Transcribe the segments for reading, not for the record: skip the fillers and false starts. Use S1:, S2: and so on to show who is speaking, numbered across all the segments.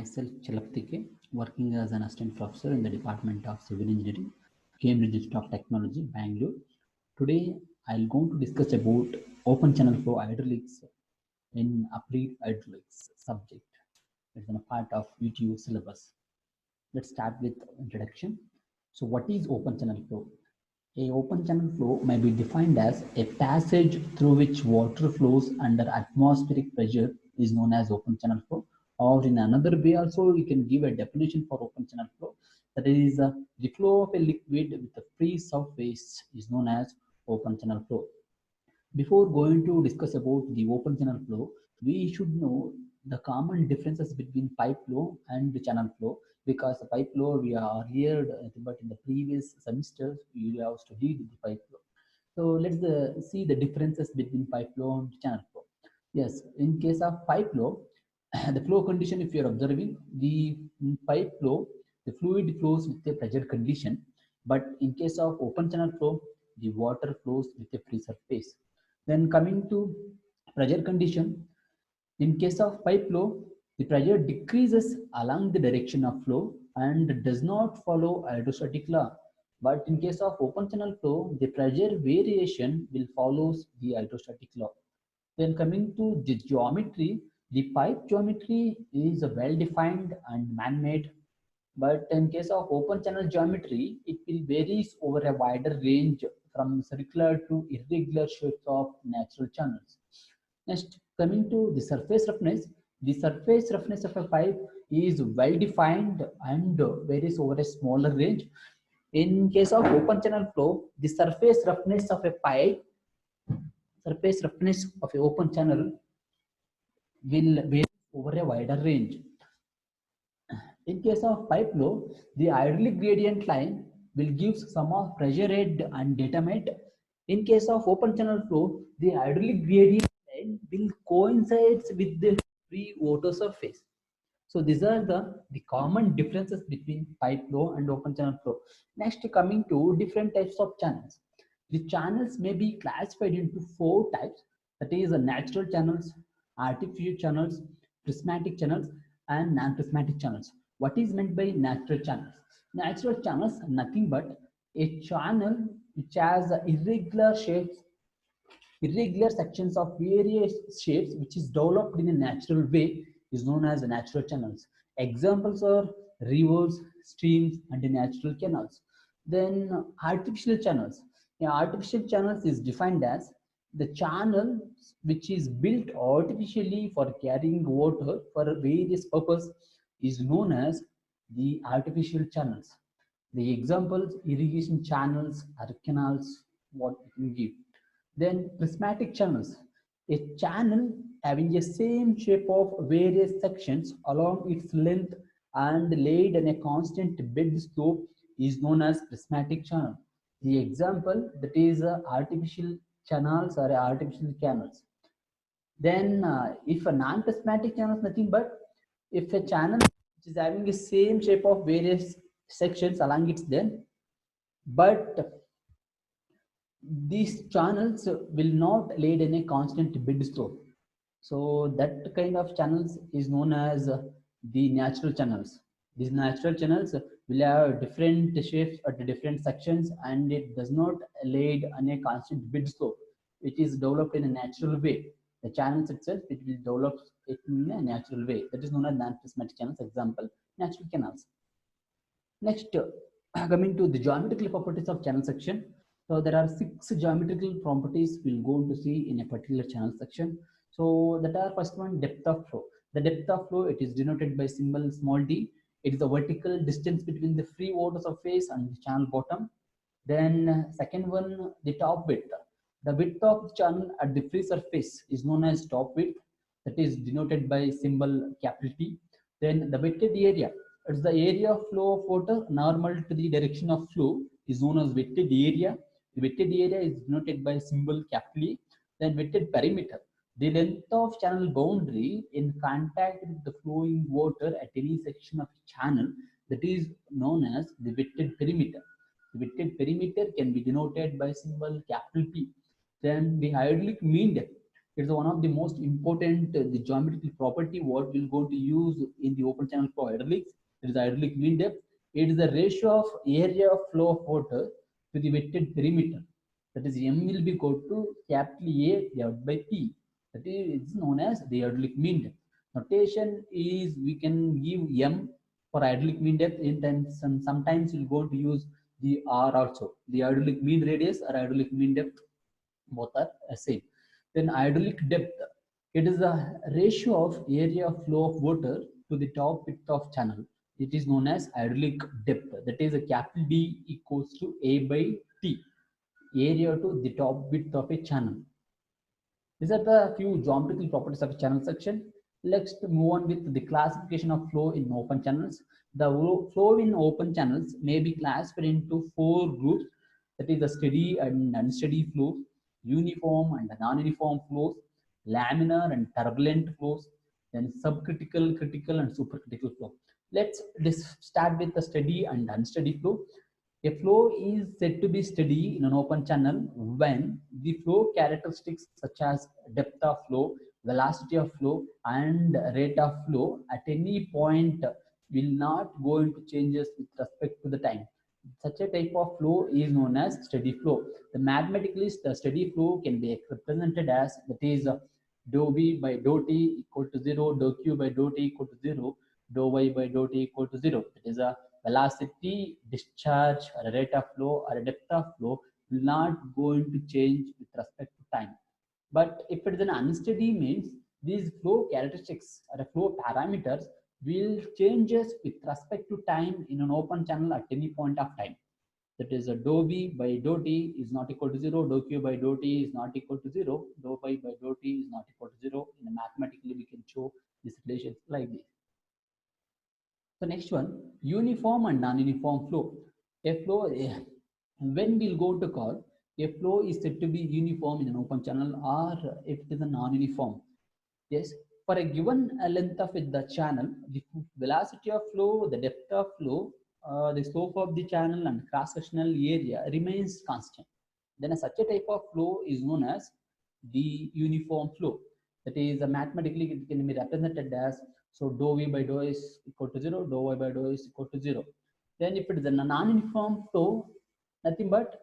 S1: myself Chalaptike, working as an assistant professor in the Department of Civil Engineering, Cambridge Institute of Technology, Bangalore. Today, I'll going to discuss about open channel flow hydraulics in applied hydraulics subject. It's a part of UTU syllabus. Let's start with introduction. So, what is open channel flow? A open channel flow may be defined as a passage through which water flows under atmospheric pressure is known as open channel flow. Or in another way also, we can give a definition for open channel flow. That is, the flow of a liquid with a free surface is known as open channel flow. Before going to discuss about the open channel flow, we should know the common differences between pipe flow and the channel flow, because the pipe flow we are earlier, but in the previous semesters we have studied the pipe flow. So let's see the differences between pipe flow and channel flow. Yes, in case of pipe flow, the flow condition, if you are observing the pipe flow, the fluid flows with a pressure condition, but in case of open channel flow, the water flows with a free surface. Then coming to pressure condition, in case of pipe flow, the pressure decreases along the direction of flow and does not follow hydrostatic law. But in case of open channel flow, the pressure variation will follow the hydrostatic law. Then coming to the geometry, the pipe geometry is well defined and man-made. But in case of open channel geometry, it will varies over a wider range from circular to irregular shapes of natural channels. Next, coming to the surface roughness of a pipe is well defined and varies over a smaller range. In case of open channel flow, the surface roughness of a open channel will vary over a wider range. In case of pipe flow, the hydraulic gradient line will give some of pressure head and determinate. In case of open channel flow, the hydraulic gradient line will coincide with the free water surface. So these are the common differences between pipe flow and open channel flow. Next, coming to different types of channels. The channels may be classified into four types, that is natural channels, artificial channels, prismatic channels, and non-prismatic channels. What is meant by natural channels? Natural channels are nothing but a channel which has irregular shapes, irregular sections of various shapes which is developed in a natural way is known as natural channels. Examples are rivers, streams, and natural canals. Then artificial channels. Yeah, artificial channels is defined as the channel which is built artificially for carrying water for various purpose is known as the artificial channels. The examples irrigation channels or canals, what we can give. Then prismatic channels, a channel having a same shape of various sections along its length and laid in a constant bed slope is known as prismatic channel. The example that is artificial channels or artificial canals. Then if a non-prismatic channel is nothing but if a channel which is having the same shape of various sections along its length, but these channels will not laid in a constant bed slope. So that kind of channels is known as the natural channels. These natural channels will have different shapes at the different sections and it does not laid on a constant bed slope. It is developed in a natural way. The channels itself, it will develop it in a natural way. That is known as non-prismatic channels. Example, natural canals. Next, coming to the geometrical properties of channel section. So there are 6 geometrical properties we'll go to see in a particular channel section. So that are first one, depth of flow. The depth of flow, it is denoted by symbol small d. It is the vertical distance between the free water surface and the channel bottom. Then second one, the top width. The width of the channel at the free surface is known as top width. That is denoted by symbol capital T. Then the wetted area. It's the area of flow of water normal to the direction of flow is known as wetted area. The wetted area is denoted by symbol capital E. Then wetted perimeter. The length of channel boundary in contact with the flowing water at any section of channel, that is known as the wetted perimeter. The wetted perimeter can be denoted by symbol capital P. Then the hydraulic mean depth. It's one of the most important the geometrical property what we're going to use in the open channel flow hydraulics. It is hydraulic mean depth. It is the ratio of area of flow of water to the wetted perimeter. That is M will be equal to capital A divided by P. That is known as the hydraulic mean depth. Notation is we can give M for hydraulic mean depth in times, and sometimes we'll go to use the R also. The hydraulic mean radius or hydraulic mean depth, both are same. Then hydraulic depth, it is the ratio of area of flow of water to the top width of channel. It is known as hydraulic depth. That is a capital D equals to A by T, area to the top width of a channel. These are the few geometrical properties of a channel section. Let's move on with the classification of flow in open channels. The flow in open channels may be classified into four groups. That is the steady and unsteady flows, uniform and non-uniform flows, laminar and turbulent flows, then subcritical, critical, and supercritical flow. Let's start with the steady and unsteady flow. A flow is said to be steady in an open channel when the flow characteristics such as depth of flow, velocity of flow, and rate of flow at any point will not go into changes with respect to the time. Such a type of flow is known as steady flow. Mathematically, the steady flow can be represented as, that is, dou v by dou t equal to 0, dou q by dou t equal to 0, dou y by dou t equal to 0. That is a velocity, discharge, or a rate of flow, or a depth of flow will not going to change with respect to time. But if it is an unsteady means these flow characteristics or flow parameters will changes with respect to time in an open channel at any point of time. That is a dou v by dou t is not equal to 0, dou q by dou t is not equal to 0, dou y by dou t is not equal to 0. In mathematically, we can show this relation like this. So next one, uniform and non-uniform flow. A flow, when we'll go to call, a flow is said to be uniform in an open channel or if it is a non-uniform. Yes, for a given length of the channel, the velocity of flow, the depth of flow, the slope of the channel and cross-sectional area remains constant. Then such a type of flow is known as the uniform flow. That is mathematically it can be represented as, so dou v by dou is equal to 0, dou y by dou is equal to 0. Then if it is a non-uniform flow, nothing but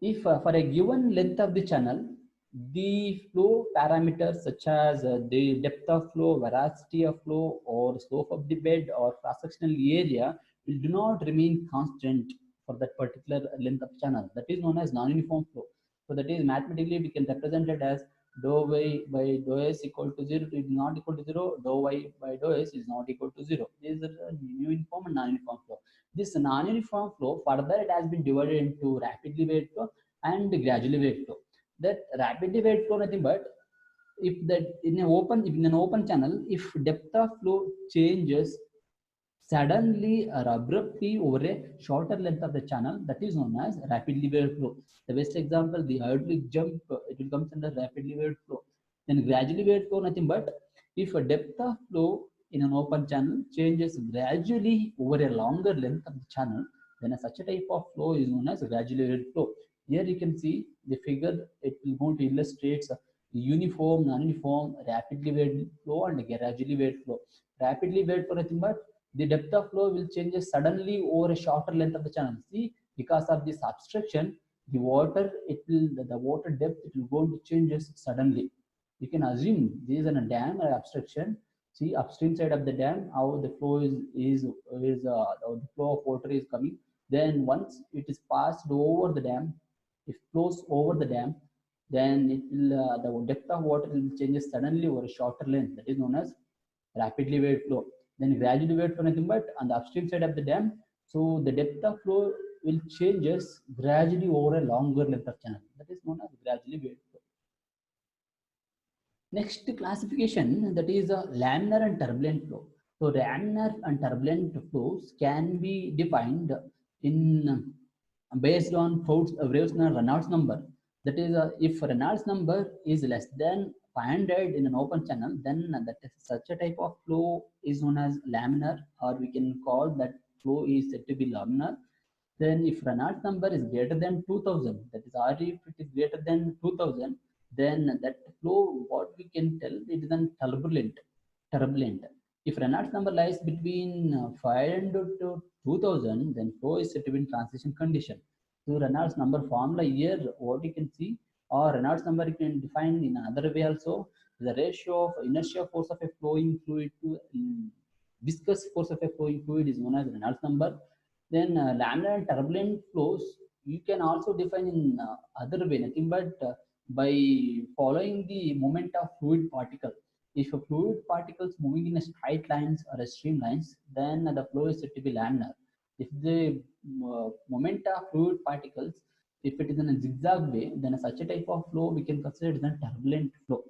S1: if for a given length of the channel, the flow parameters such as the depth of flow, velocity of flow, or slope of the bed or cross-sectional area will do not remain constant for that particular length of channel. That is known as non-uniform flow. So that is mathematically we can represent it as dou y by dou s equal to 0 is not equal to 0, dou y by dou s is not equal to 0. This is a uniform and non-uniform flow. This non-uniform flow further it has been divided into rapidly varied flow and gradually varied flow. That rapidly varied flow nothing but if that in an open channel, if depth of flow changes suddenly or abruptly over a shorter length of the channel, that is known as rapidly varied flow. The best example, the hydraulic jump, it will come under rapidly varied flow. Then gradually varied flow nothing but if a depth of flow in an open channel changes gradually over a longer length of the channel, then such a type of flow is known as gradually varied flow. Here you can see the figure, it will go to illustrate the uniform, non-uniform, rapidly varied flow and gradually varied flow. Rapidly varied flow nothing but the depth of flow will change suddenly over a shorter length of the channel. See, because of this obstruction, the water, the water depth, it will go to changes suddenly. You can assume this is a dam or obstruction. See, upstream side of the dam, how the flow the flow of water is coming. Then once it is passed over the dam, it flows over the dam, then it will the depth of water will changes suddenly over a shorter length. That is known as rapidly varied flow. Then gradually varied flow nothing but on the upstream side of the dam, so the depth of flow will changes gradually over a longer length of channel. That is known as gradually varied flow. Next classification, that is laminar and turbulent flow. So laminar and turbulent flows can be defined in based on Reynolds number. That is, if Reynolds number is less than 500 in an open channel, then that is such a type of flow is known as laminar, or we can call that flow is said to be laminar. Then if Reynolds number is greater than 2000, that is, or if it is greater than 2000, then that flow, what we can tell, it is an turbulent. If Reynolds number lies between 500 to 2000, then flow is said to be in transition condition. So Reynolds number formula here, what you can see, or Reynolds number you can define in another way also, the ratio of inertia force of a flowing fluid to viscous force of a flowing fluid is known as Reynolds number. Then laminar and turbulent flows you can also define in other way, nothing but by following the moment of fluid particle. If a fluid particles moving in a straight lines or a streamlines, then the flow is said to be laminar. If the moment of fluid particles, if it is in a zigzag way, then such a type of flow we can consider it as a turbulent flow.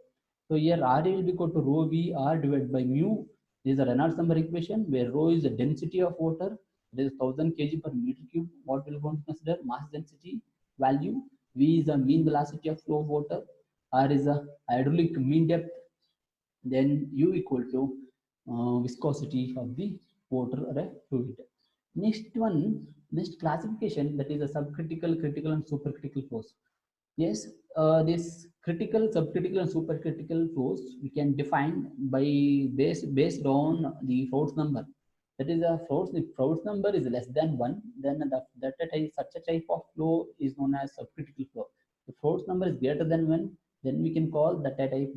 S1: So here RA will be equal to rho V R divided by mu. This is a Reynolds number equation where rho is the density of water. It is 1000 kg per meter cube. What we're going to consider mass density value. V is the mean velocity of flow of water. R is the hydraulic mean depth. Then U equal to viscosity of the water or a fluid. Next classification, that is a subcritical, critical, and supercritical flows. Yes, this critical, subcritical, and supercritical flows we can define by based on the Froude number. That is a Froude number is less than 1, then such a type of flow is known as subcritical flow. If Froude number is greater than 1, then we can call that type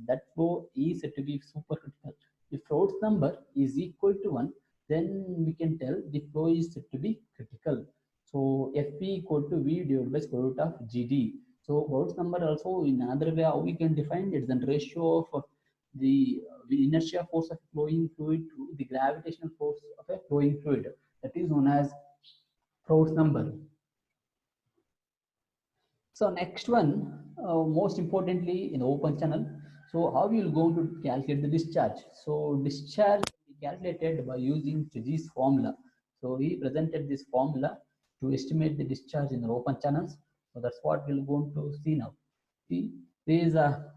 S1: that flow is said to be supercritical. If Froude number is equal to 1, then we can tell the flow is said to be critical. So Fp equal to V divided by square root of Gd. So Froude number also in another way how we can define it is the ratio of the inertia force of flowing fluid to the gravitational force of a flowing fluid. That is known as Froude number. So next one, most importantly in the open channel. So how you will go to calculate the discharge? So discharge is calculated by using Chigi's formula. So he presented this formula to estimate the discharge in the open channels. So that's what we're going to see now. See, there is a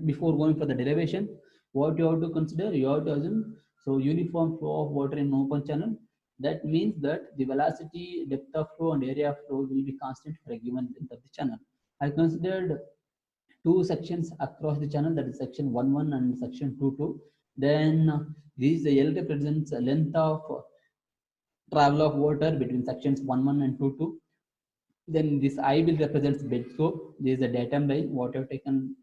S1: before going for the derivation, what you have to consider, you have to assume so uniform flow of water in open channel. That means that the velocity, depth of flow, and area of flow will be constant for a given length of the channel. I considered two sections across the channel, that is section 1.1 and section 2.2. Then this L represents a length of travel of water between sections 1.1 and 2.2. Then this I will represent bed scope. This is the datum by what we have taken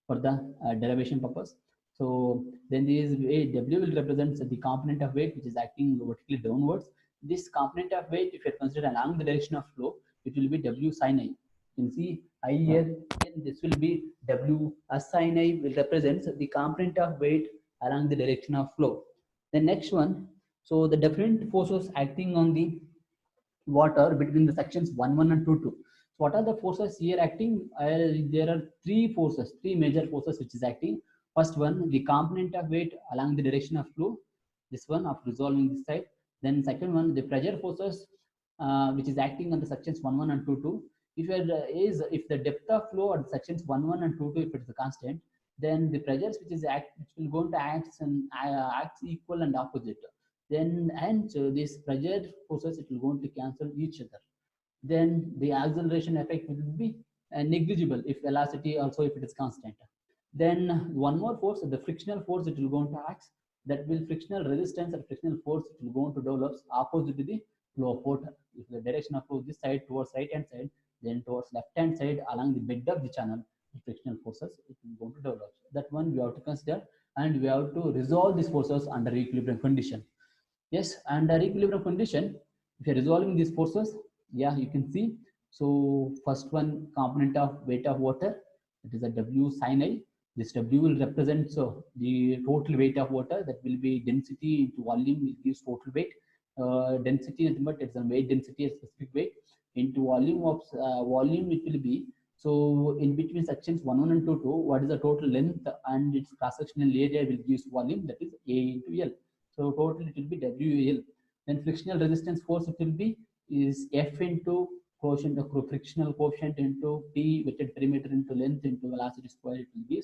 S1: for the derivation purpose. So then this W will represent the component of weight which is acting vertically downwards. This component of weight, if you consider along the direction of flow, it will be W sin I. You can see I here, and this will be W as sin I will represent the component of weight along the direction of flow. The next one, so the different forces acting on the water between the sections 1.1 and 2.2. So what are the forces here acting? There are three major forces which is acting. First one, the component of weight along the direction of flow. This one of resolving this side. Then second one, the pressure forces which is acting on the sections 1.1 and 2.2. If the depth of flow at sections 1.1 and 2.2, if it is a constant, then the pressures which will going to act and acts equal and opposite. Then and this pressure forces, it will going to cancel each other. Then the acceleration effect will be negligible if velocity also if it is constant. Then one more force, the frictional force, it will going to act, that will frictional resistance and frictional force, it will going to develop opposite to the flow of water. If the direction of flow this side towards right hand side, then towards left hand side along the bed of the channel, the frictional forces it will going to develop. That one we have to consider, and we have to resolve these forces under equilibrium condition. Yes, under equilibrium condition, if you're resolving these forces, yeah, you can see. So first one, component of weight of water, it is a W sin I. This W will represent the total weight of water, that will be density into volume, it gives total weight. Density, but it's a weight density, a specific weight into volume of volume, it will be. So in between sections 1.1 and 2.2, what is the total length and its cross-sectional area will give volume, that is A into L. So total it will be WL. Then frictional resistance force, it will be is F into quotient of frictional coefficient into T weighted perimeter into length into velocity square, it will be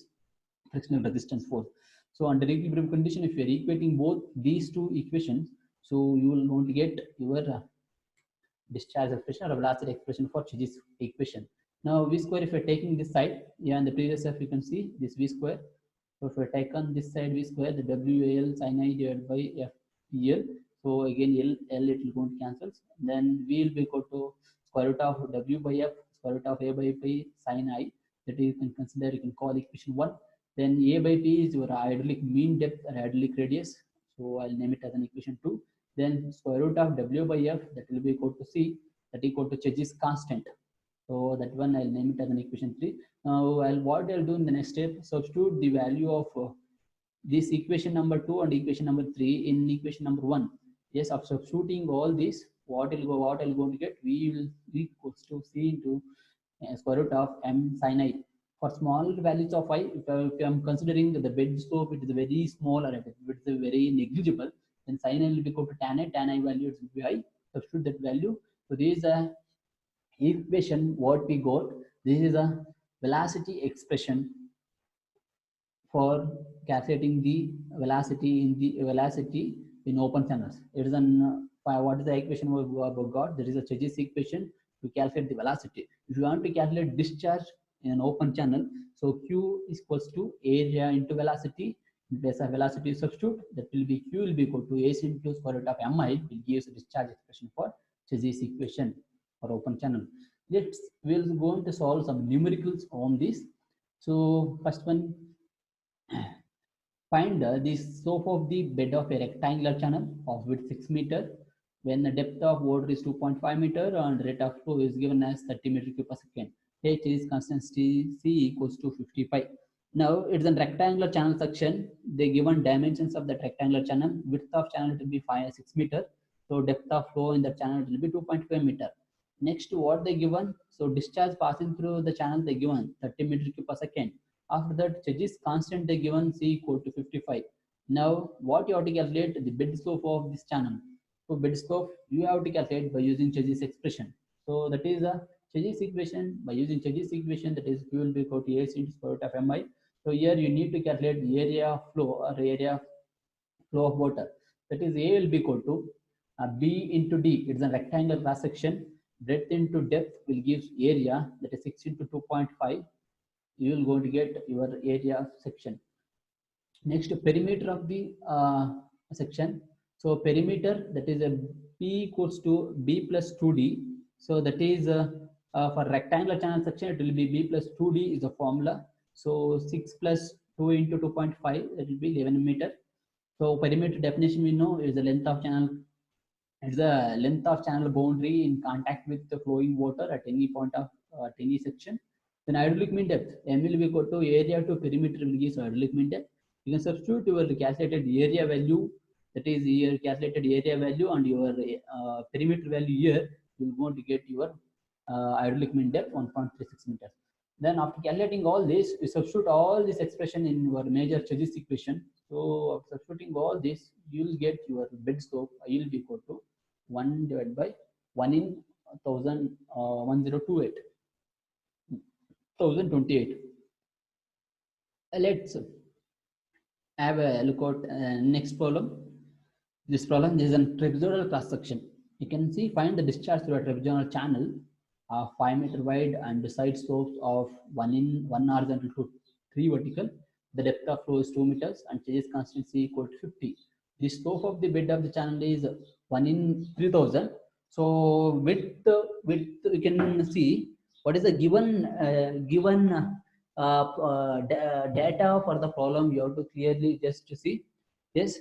S1: frictional resistance force. So under equilibrium condition, if you are equating both these two equations, so you will going to get your discharge expression or velocity expression for Chigi's equation. Now v square, if you're taking this side, yeah, in the previous step you can see this v square. So if I take on this side v square, the WL sin I divided by FL. So again L it will go to cancels. Then V will be equal to square root of W by F, square root of A by P sin I. That you can consider, you can call equation 1. Then A by P is your hydraulic mean depth or hydraulic radius. So I'll name it as an equation 2. Then square root of W by F, that will be equal to C, that equal to Church's constant. So that one I'll name it as an equation 3. Now what I'll do in the next step, substitute the value of this equation number 2 and equation number 3 in equation number 1. Yes, of substituting all this, what I'll go to get, V will be equals to C into square root of M sin I. For small values of I, if I'm considering the bed slope, it is very small or it is very negligible, then sin I will be equal to tan I value is will be I. Substitute that value. So this is a equation what we got. This is a velocity expression for calculating the velocity in open channels. It is an what is the equation we got? There is a Church's equation to calculate the velocity. If you want to calculate discharge in an open channel, so Q is equals to area into velocity. In place of velocity substitute, that will be Q will be equal to AC into square root of MI, will give us a discharge expression for Church's equation for open channel. We'll go to solve some numericals on this. So first one, find the slope of the bed of a rectangular channel of width 6 meter when the depth of water is 2.5 meter and rate of flow is given as 30 meter cube per second. H is constant C equals to 55. Now it's a rectangular channel section. They given dimensions of that rectangular channel. Width of channel will be 6 meter. So depth of flow in the channel will be 2.5 meter. Next, what they given? So discharge passing through the channel they given 30 meter cube per second. After that, Church's constant they given C equal to 55. Now, what you have to calculate the bed slope of this channel. So bed slope you have to calculate by using Church's expression. So that is a Church's equation. By using Church's equation, that is Q will be equal to A into square root of Mi. So here you need to calculate the area of flow or area flow of water. That is A will be equal to B into D. It's a rectangular cross section. Breadth into depth will give area, that is 6 into 2.5. You will going to get your area section. Next, perimeter of the section. So perimeter, that is a P equals to B plus 2D. So that is for rectangular channel section, it will be B plus 2D is the formula. So 6 plus 2 into 2.5, that will be 11 meter. So perimeter definition we know is the length of channel. It's the length of channel boundary in contact with the flowing water at any point of any section. Then hydraulic mean depth, M will be equal to area to perimeter will give hydraulic mean depth. You can substitute your calculated area value, that is your calculated area value and your perimeter value here, you will going to get your hydraulic mean depth 1.36 meters. Then after calculating all this, you substitute all this expression in your major Church's equation. So after substituting all this, you will get your bed slope, I will be equal to 1 divided by 1 in 1028. Let's have a look at next problem. This problem is a trapezoidal cross section. You can see find the discharge through a trapezoidal channel 5 meter wide and the side slopes of 1 horizontal to 3 vertical. The depth of flow is 2 meters and Church's constancy equal to 50. The slope of the bed of the channel is 1 in 3000. So with we can see what is the given data for the problem. You have to clearly just to see. Yes,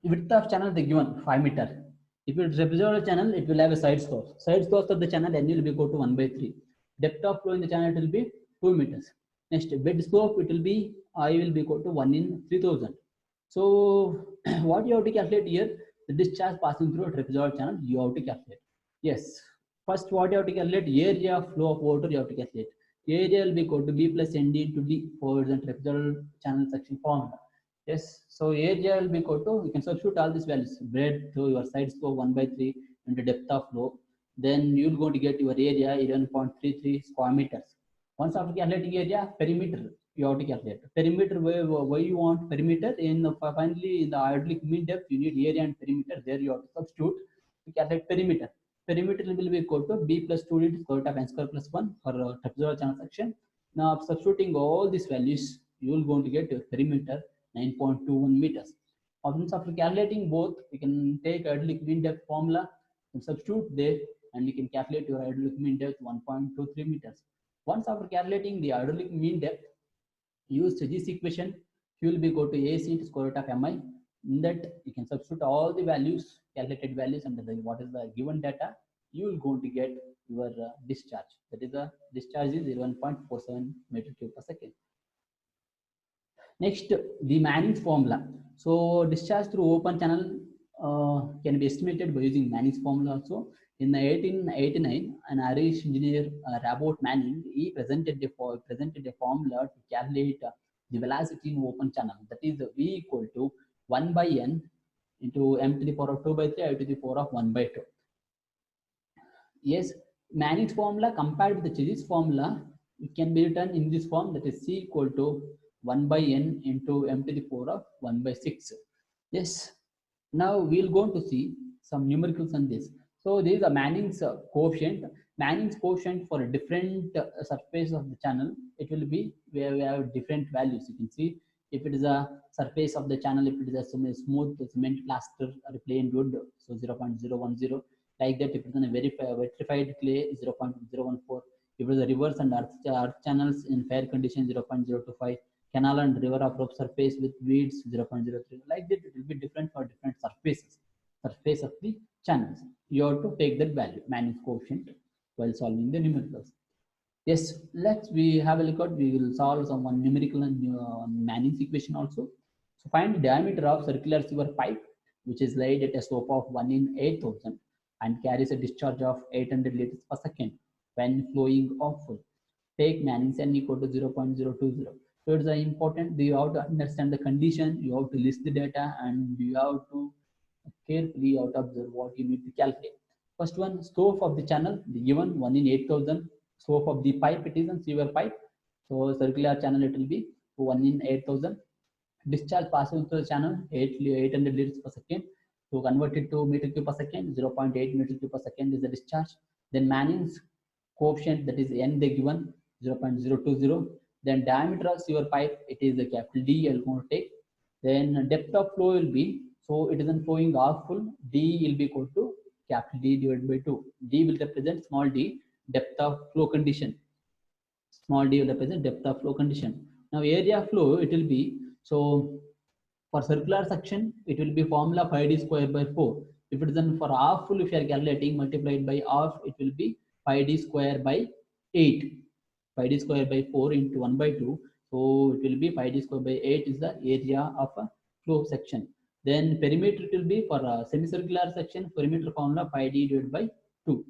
S1: width of channel they given 5 meter. If it is trapezoidal channel, it will have a side slope. Side slopes of the channel N will be equal to 1 by 3. Depth of flow in the channel it will be 2 meters. Next, bed slope it will be I will be equal to 1 in 3000. So what you have to calculate here, the discharge passing through a trapezoidal channel you have to calculate. Yes, first what you have to calculate, area of flow of water you have to calculate. Area will be equal to B plus ND into D for the trapezoidal channel section formula. Yes, so area will be equal to, you can substitute all these values, breadth to your side slope 1 by 3 into depth of flow. Then you will going to get your area 11.33 square meters. Once after calculating area, perimeter you have to calculate. Perimeter, why you want perimeter? Finally in the hydraulic mean depth, you need area and perimeter. There you have to substitute to calculate perimeter. Perimeter will be equal to b plus 2d square root of n square plus 1 for trapezoidal channel section. Now substituting all these values, you will going to get your perimeter 9.21 meters. After calculating both, you can take hydraulic mean depth formula and substitute there, and you can calculate your hydraulic mean depth 1.23 meters. Once after calculating the hydraulic mean depth, use this equation. You will be go to AC into square root of mi. In that, you can substitute all the values, calculated values, and what is the given data. You will going to get your discharge. That is the discharge is 11.47 meter cube per second. Next, the Manning's formula. So discharge through open channel can be estimated by using Manning's formula also. In 1889, an Irish engineer, Robert Manning, he presented a formula to calculate the velocity in open channel. That is V equal to 1 by n into m to the power of 2 by 3 I to the power of 1 by 2. Yes, Manning's formula compared with the Chizzy's formula, it can be written in this form, that is C equal to 1 by n into m to the power of 1 by 6. Yes, now we'll go to see some numericals on this. So this is a Manning's coefficient. Manning's coefficient for a different surface of the channel, it will be where we have different values. You can see if it is a surface of the channel, if it is a smooth cement plaster or plain wood, so 0.010. Like that, if it is a very vitrified clay, 0.014. If it is a rivers and earth channels in fair condition, 0.025. Canal and river of rough surface with weeds, 0.03. Like that, it will be different for different surface of the channels. You have to take that value, Manning's coefficient, while solving the numericals. Yes, we have a look at, we will solve some one numerical and Manning's equation also. So find the diameter of circular sewer pipe, which is laid at a slope of 1 in 8,000 and carries a discharge of 800 liters per second when flowing off full. Take Manning's n equal to 0.020. So it's important. You have to understand the condition, you have to list the data, and you have to carefully out observe what you need to calculate. First one, slope of the channel, the given 1 in 8,000. Slope of the pipe, it is a sewer pipe. So circular channel, it will be 1 in 8,000. Discharge passing through the channel, 800 liters per second. So convert it to meter cube per second, 0.8 meter cube per second is the discharge. Then Manning's coefficient, that is n they given, 0.020. Then diameter of sewer pipe, it is a capital D, I'll going to take. Then depth of flow will be, so it isn't flowing off full, D will be equal to capital D divided by 2. D will represent small d, depth of flow condition. Small d will represent depth of flow condition. Now area flow, it will be, so for circular section, it will be formula 5d square by 4. If it is then for half full, if you are calculating multiplied by half, it will be 5d square by 8. 5d square by 4 into 1 by 2. So it will be 5d square by 8 is the area of a flow section. Then perimeter, it will be for a semicircular section, perimeter formula 5d divided by 2.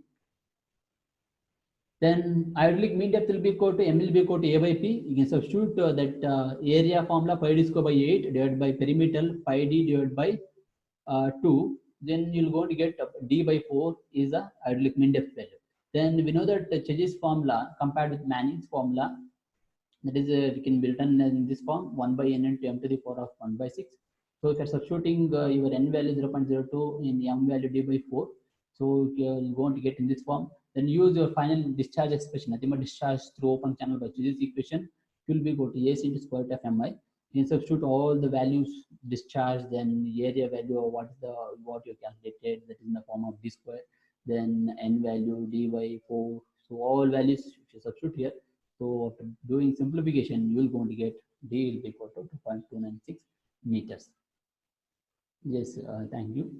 S1: Then hydraulic mean depth will be equal to M will be equal to A by P. You can substitute that area formula 5d square by 8 divided by perimeter 5d divided by 2. Then you'll go to get D by 4 is the hydraulic mean depth value. Then we know that Chizzy's formula compared with Manning's formula, that is we can be written in this form 1 by n into m to the power of 1 by 6. So if you're substituting your n value 0.02 in m value d by 4, so you're going to get in this form. Then use your final discharge expression, nothing but discharge through open channel by Chizzy's equation. Will be go to AC into square root of mi. You can substitute all the values, discharge, then area value, what you calculated, that is in the form of d square, then n value d by 4. So all values if you substitute here. So after doing simplification, you will going to get d will be equal to 2.296 meters. Yes, thank you.